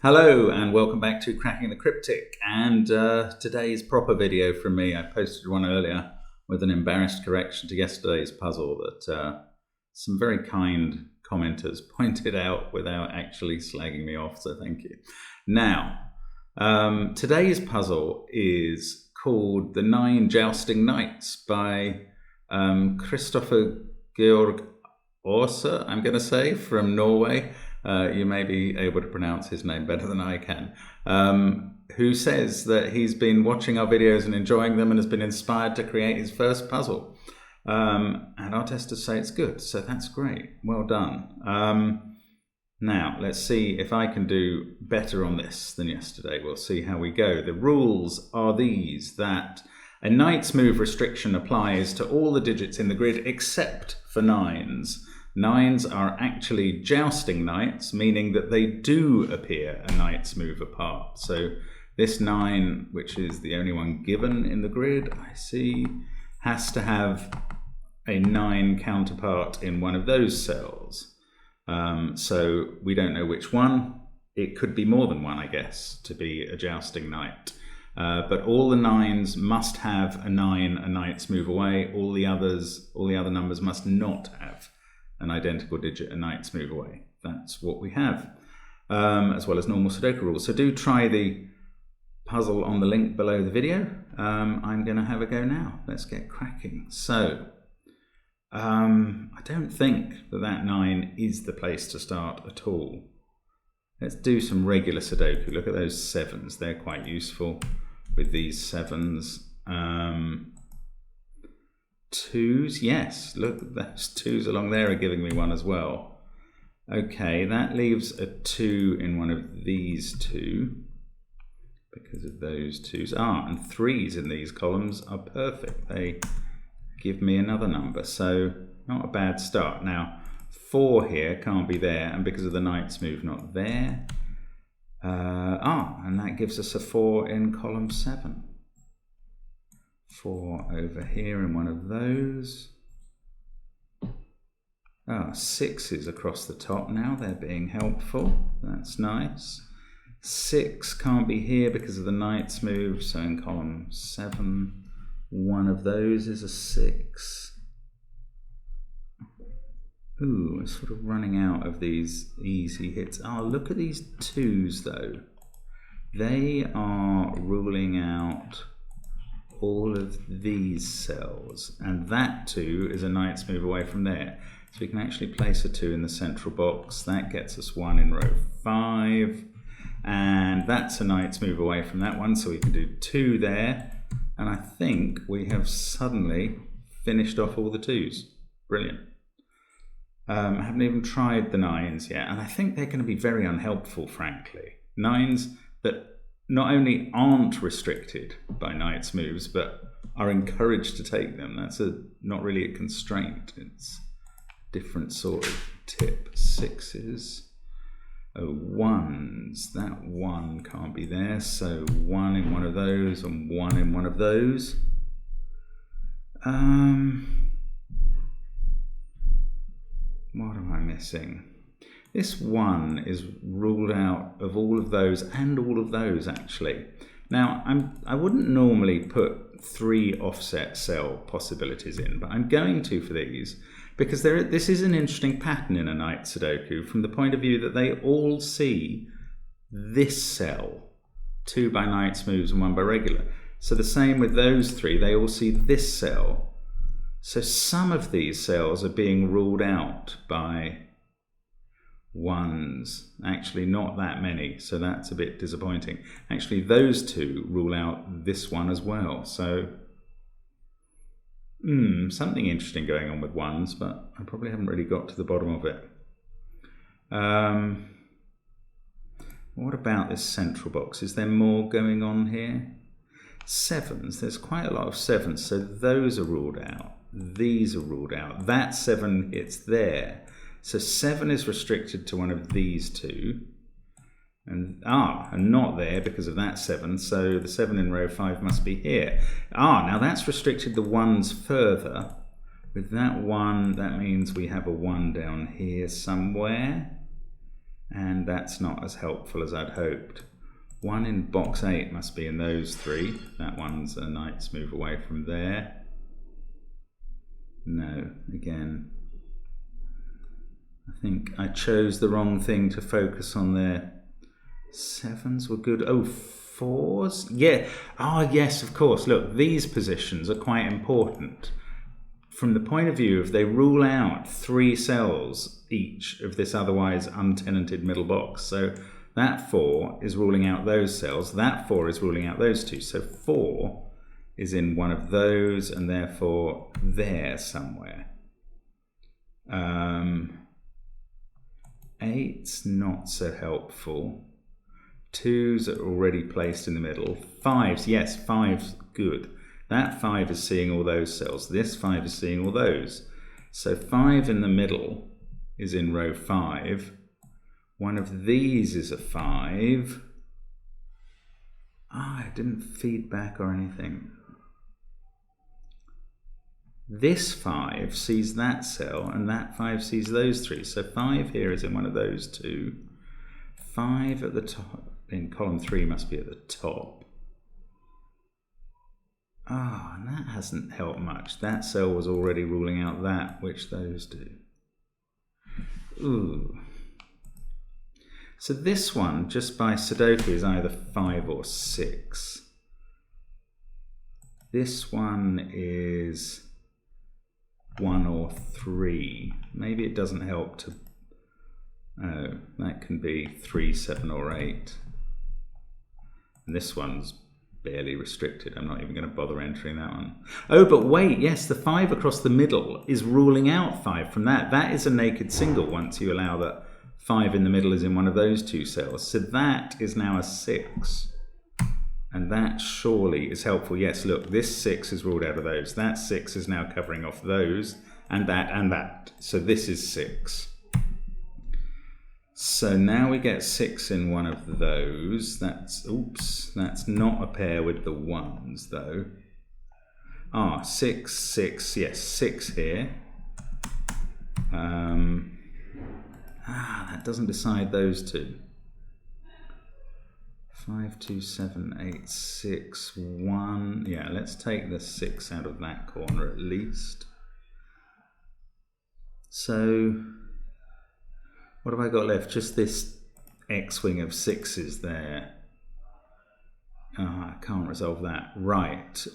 Hello and welcome back to Cracking the Cryptic, and today's proper video from me. I posted one earlier with an embarrassed correction to yesterday's puzzle that some very kind commenters pointed out without actually slagging me off, so thank you. Now, today's puzzle is called The 9 Jousting Knights by Christopher Georg Orsa, I'm going to say, from Norway. You may be able to pronounce his name better than I can, who says that he's been watching our videos and enjoying them and has been inspired to create his first puzzle. And our testers say it's good, so that's great. Well done. Now, let's see if I can do better on this than yesterday. We'll see how we go. The rules are these, that a knight's move restriction applies to all the digits in the grid except for 9s. 9s are actually jousting knights, meaning that they do appear a knight's move apart. So this 9, which is the only one given in the grid, I see, has to have a 9 counterpart in one of those cells. So we don't know which one. It could be more than one, I guess, to be a jousting knight. But all the 9s must have a 9, a knight's move away. All the other numbers must not have an identical digit, a knight's move away. That's what we have, as well as normal Sudoku rules. So do try the puzzle on the link below the video. I'm going to have a go now. Let's get cracking. So I don't think that 9 is the place to start at all. Let's do some regular Sudoku. Look at those 7s. They're quite useful with these 7s. 2s, yes, look, those 2s along there are giving me 1 as well. Okay, that leaves a 2 in one of these 2 because of those 2s. And 3s in these columns are perfect. They give me another number, so not a bad start. Now, 4 here can't be there, and because of the knight's move, not there. And that gives us a 4 in column 7. 4 over here in one of those. 6s across the top now, they're being helpful. That's nice. 6 can't be here because of the knight's move, so in column 7, one of those is a 6. Ooh, we're sort of running out of these easy hits. Look at these 2s though. They are ruling out all of these cells, and that 2 is a knight's move away from there. So we can actually place a 2 in the central box. That gets us 1 in row 5, and that's a knight's move away from that one, so we can do 2 there, and I think we have suddenly finished off all the 2s. Brilliant. I haven't even tried the 9s yet, and I think they're going to be very unhelpful, frankly. 9s that not only aren't restricted by knight's moves, but are encouraged to take them. That's not really a constraint. It's a different sort of tip. 6s. 1s. That 1 can't be there, so 1 in one of those and 1 in one of those. What am I missing? This 1 is ruled out of all of those and all of those, actually. Now, I wouldn't normally put 3 offset cell possibilities in, but I'm going to for these because this is an interesting pattern in a knight Sudoku from the point of view that they all see this cell, 2 by knight's moves and 1 by regular. So the same with those 3, they all see this cell. So some of these cells are being ruled out by 1s, actually not that many, so that's a bit disappointing. Actually, those 2 rule out this one as well, so something interesting going on with 1s, but I probably haven't really got to the bottom of it. What about this central box? Is there more going on here? 7s, there's quite a lot of 7s, so those are ruled out. These are ruled out. That 7 hits there. So 7 is restricted to one of these 2, and not there because of that 7, so the 7 in row 5 must be here. Now that's restricted the 1s further. With that 1, that means we have a 1 down here somewhere. and that's not as helpful as I'd hoped. One in box 8 must be in those three. That one's a knight's move away from there. No, again, I think I chose the wrong thing to focus on there. 7s were good. Oh, 4s? Yeah. Ah, yes, of course. Look, these positions are quite important. From the point of view of they rule out 3 cells each of this otherwise untenanted middle box. So that 4 is ruling out those cells. That 4 is ruling out those 2. So 4 is in one of those and therefore there somewhere. 8's not so helpful. 2's are already placed in the middle. 5's, yes, 5's good. That 5 is seeing all those cells. This 5 is seeing all those. So 5 in the middle is in row 5. One of these is a 5. Ah, it didn't feed back or anything. This 5 sees that cell and that 5 sees those 3. So 5 here is in one of those 2. 5 at the top, in column 3 must be at the top. Ah, and that hasn't helped much. That cell was already ruling out that, which those do. Ooh. So this one, just by Sudoku, is either 5 or 6. This one is 1 or 3. Maybe it doesn't help to... Oh, that can be 3, 7 or 8. And this one's barely restricted. I'm not even going to bother entering that one. Oh, but wait, yes, the 5 across the middle is ruling out 5 from that. That is a naked single once you allow that 5 in the middle is in one of those 2 cells. So that is now a 6. And that surely is helpful. Yes, look, this 6 is ruled out of those. That 6 is now covering off those and that and that. So this is 6. So now we get 6 in one of those. That's, oops, that's not a pair with the 1s though. Ah, 6, 6, yes, 6 here. That doesn't decide those 2. 5, 2, 7, 8, 6, 1. Yeah, let's take the 6 out of that corner at least. So, what have I got left? Just this X-wing of 6s there. I can't resolve that. Right.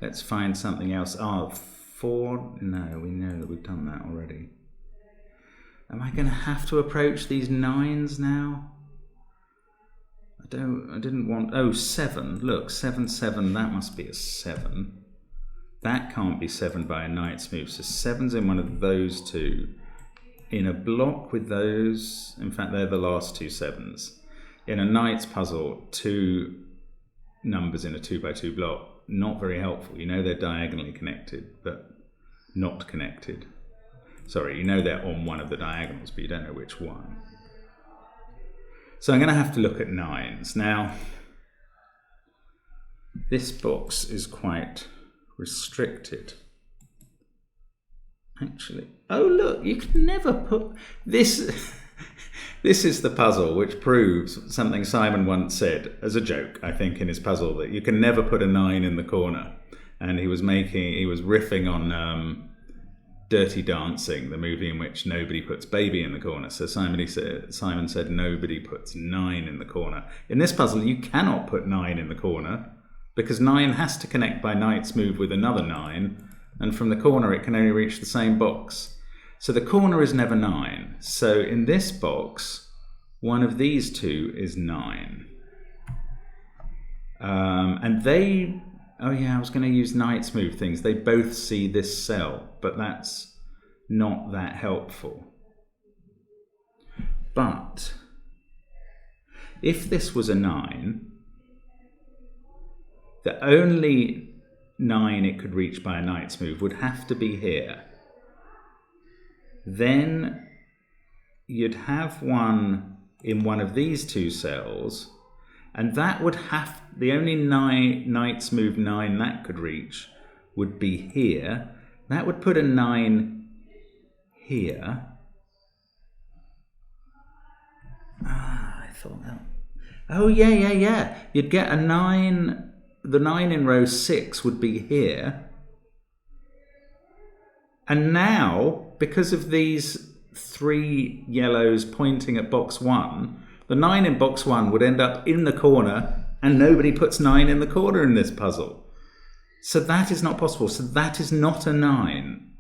Let's find something else. 4. No, we know that we've done that already. Am I going to have to approach these 9s now? I didn't want... Oh, 7. Look, 7, 7. That must be a 7. That can't be 7 by a knight's move. So 7's in one of those 2. In a block with those... In fact, they're the last 2 7s. In a knight's puzzle, 2 numbers in a 2 by 2 block. Not very helpful. You know they're diagonally connected, but not connected. Sorry, you know they're on one of the diagonals, but you don't know which one. So I'm going to have to look at 9s. Now, this box is quite restricted. Actually, oh look, you can never put this. This is the puzzle which proves something Simon once said as a joke, I think, in his puzzle, that you can never put a 9 in the corner. And he was riffing on Dirty Dancing, the movie in which nobody puts baby in the corner. So Simon said nobody puts 9 in the corner. In this puzzle, you cannot put 9 in the corner because 9 has to connect by knight's move with another 9, and from the corner it can only reach the same box. So the corner is never 9. So in this box, one of these 2 is 9. And they... Oh yeah, I was going to use knight's move things. They both see this cell, but that's not that helpful. But if this was a 9, the only 9 it could reach by a knight's move would have to be here. Then you'd have one in one of these 2 cells, and that would have, the only knight's move 9 that could reach would be here. That would put a 9 here. I thought that. Oh, yeah. You'd get a 9. The 9 in row 6 would be here. And now, because of these 3 yellows pointing at box 1, the 9 in box 1 would end up in the corner, and nobody puts 9 in the corner in this puzzle. So that is not possible. So that is not a 9.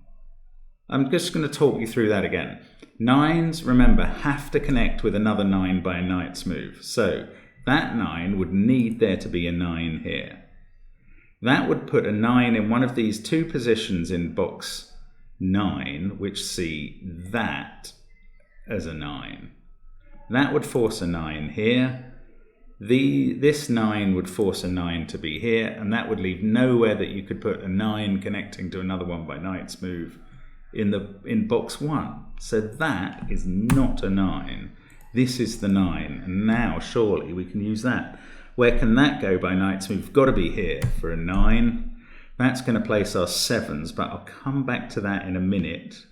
I'm just going to talk you through that again. 9s, remember, have to connect with another 9 by a knight's move. So that 9 would need there to be a 9 here. That would put a 9 in one of these 2 positions in box 9, which see that as a 9. That would force a 9 here. This 9 would force a 9 to be here, and that would leave nowhere that you could put a 9 connecting to another one by knight's move in box 1. So that is not a 9. This is the 9, and now surely we can use that. Where can that go by knight's move? Got to be here for a 9. That's going to place our 7s, but I'll come back to that in a minute.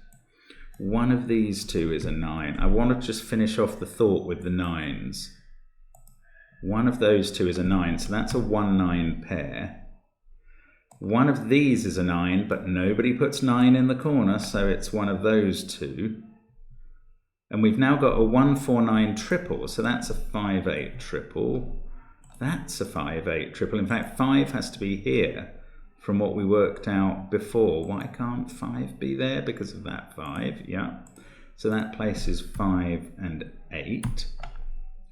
One of these 2 is a 9. I want to just finish off the thought with the 9s. One of those 2 is a 9, so that's a 1-9 pair. One of these is a 9, but nobody puts 9 in the corner, so it's one of those 2. And we've now got a 1-4-9 triple, so that's a 5-8 triple. That's a 5-8 triple. In fact, 5 has to be here from what we worked out before. Why can't 5 be there? Because of that 5, yeah. So that places 5 and 8.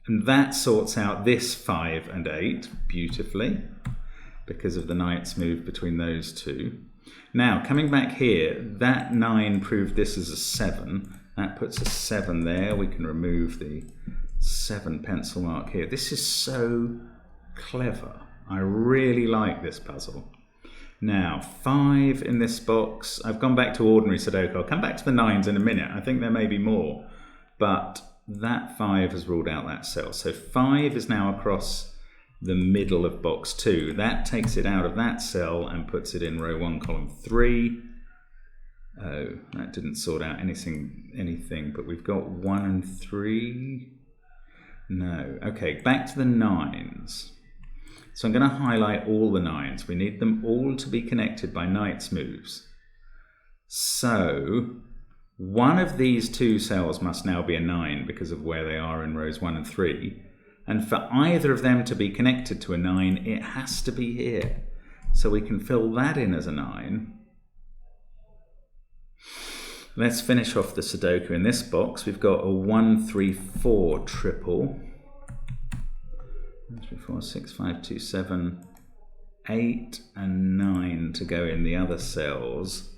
And that sorts out this 5 and 8 beautifully, because of the knight's move between those 2. Now, coming back here, that 9 proved this as a 7. That puts a 7 there. We can remove the 7 pencil mark here. This is so clever. I really like this puzzle. Now, 5 in this box. I've gone back to ordinary Sudoku. I'll come back to the 9s in a minute. I think there may be more. But that 5 has ruled out that cell. So 5 is now across the middle of box 2. That takes it out of that cell and puts it in row 1, column 3. Oh, that didn't sort out anything, but we've got 1 and 3. No. Okay, back to the 9s. So I'm going to highlight all the 9s. We need them all to be connected by knight's moves. So one of these 2 cells must now be a 9 because of where they are in rows 1 and 3. And for either of them to be connected to a 9, it has to be here. So we can fill that in as a 9. Let's finish off the Sudoku in this box. We've got a 1-3-4 triple. 1, 3, 4, 6, 5, 2, 7, 8 and 9 to go in the other cells.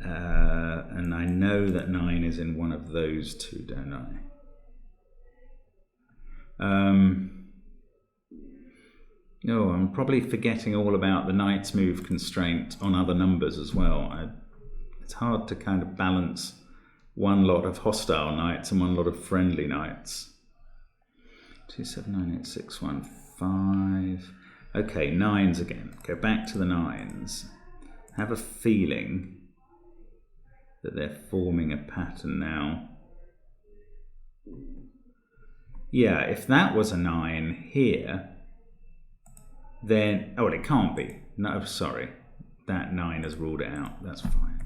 And I know that 9 is in one of those 2, don't I? Oh, I'm probably forgetting all about the knight's move constraint on other numbers as well. It's hard to kind of balance one lot of hostile knights and one lot of friendly knights. 2, 7, 9, 8, 6, 1, 5. Okay, 9s again. Go back to the 9s. Have a feeling that they're forming a pattern now. Yeah, if that was a 9 here, then... Oh, well, it can't be. No, sorry. That 9 has ruled it out. That's fine.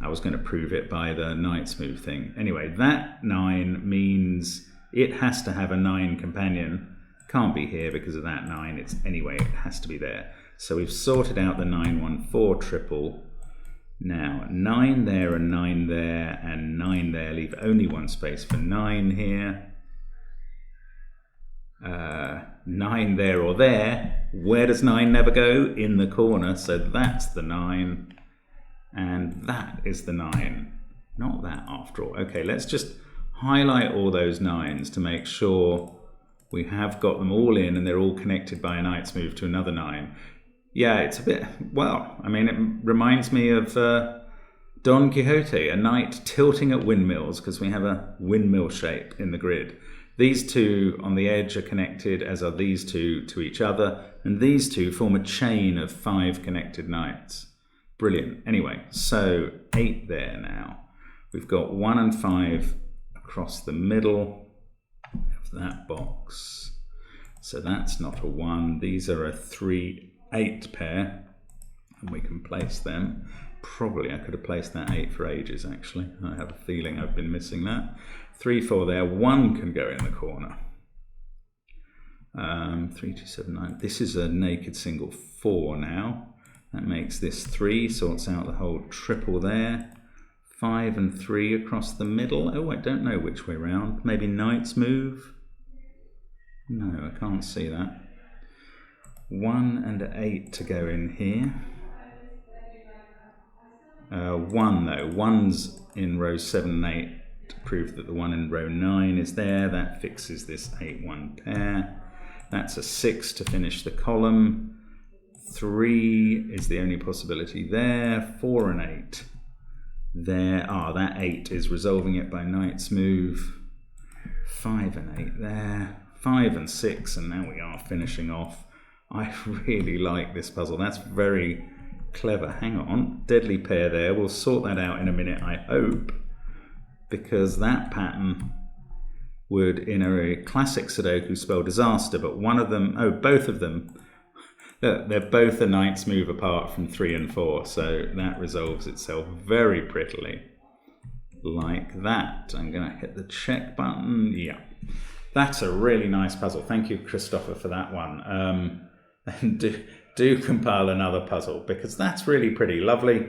I was going to prove it by the knight's move thing. Anyway, that 9 means it has to have a 9 companion. Can't be here because of that 9. Anyway, it has to be there. So we've sorted out the 9-1-4 triple. Now, 9 there and 9 there and 9 there. Leave only one space for 9 here. 9 there or there. Where does 9 never go? In the corner. So that's the 9. And that is the 9. Not that after all. Okay, let's just highlight all those 9s to make sure we have got them all in and they're all connected by a knight's move to another 9. Yeah, it's a bit, well, I mean, it reminds me of Don Quixote, a knight tilting at windmills because we have a windmill shape in the grid. These 2 on the edge are connected, as are these 2 to each other, and these 2 form a chain of 5 connected knights. Brilliant. Anyway, so 8 there now. We've got 1 and 5 across the middle of that box. So that's not a 1. These are a 3-8 pair, and we can place them. Probably I could have placed that 8 for ages, actually. I have a feeling I've been missing that. 3, 4 there. 1 can go in the corner. 3, 2, 7, 9. This is a naked single 4 now. That makes this 3, sorts out the whole triple there. 5 and 3 across the middle. Oh, I don't know which way round. Maybe knight's move? No, I can't see that. 1 and 8 to go in here. 1 though. 1's in row 7 and 8 to prove that the 1 in row 9 is there. That fixes this 8-1 pair. That's a 6 to finish the column. 3 is the only possibility there. 4 and 8 there. That 8 is resolving it by knight's move. 5 and 8 there. 5 and 6, and now we are finishing off. I really like this puzzle. That's very clever. Hang on, deadly pair there. We'll sort that out in a minute, I hope, because that pattern would, in a classic Sudoku, spell disaster, but one of them, both of them, they're both a knight's move apart from 3 and 4, so that resolves itself very prettily, like that. I'm going to hit the check button. Yeah, that's a really nice puzzle. Thank you, Christopher, for that one. And do compile another puzzle, because that's really pretty. Lovely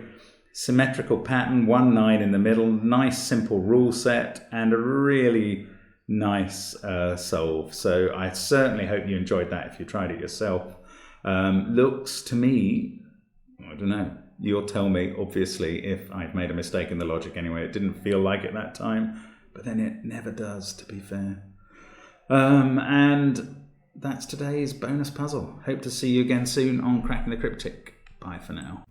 symmetrical pattern, 1 9 in the middle, nice simple rule set, and a really nice solve. So I certainly hope you enjoyed that if you tried it yourself. Looks to me, I don't know, you'll tell me obviously if I've made a mistake in the logic anyway. It didn't feel like it that time, but then it never does, to be fair. And that's today's bonus puzzle. Hope to see you again soon on Cracking the Cryptic. Bye for now.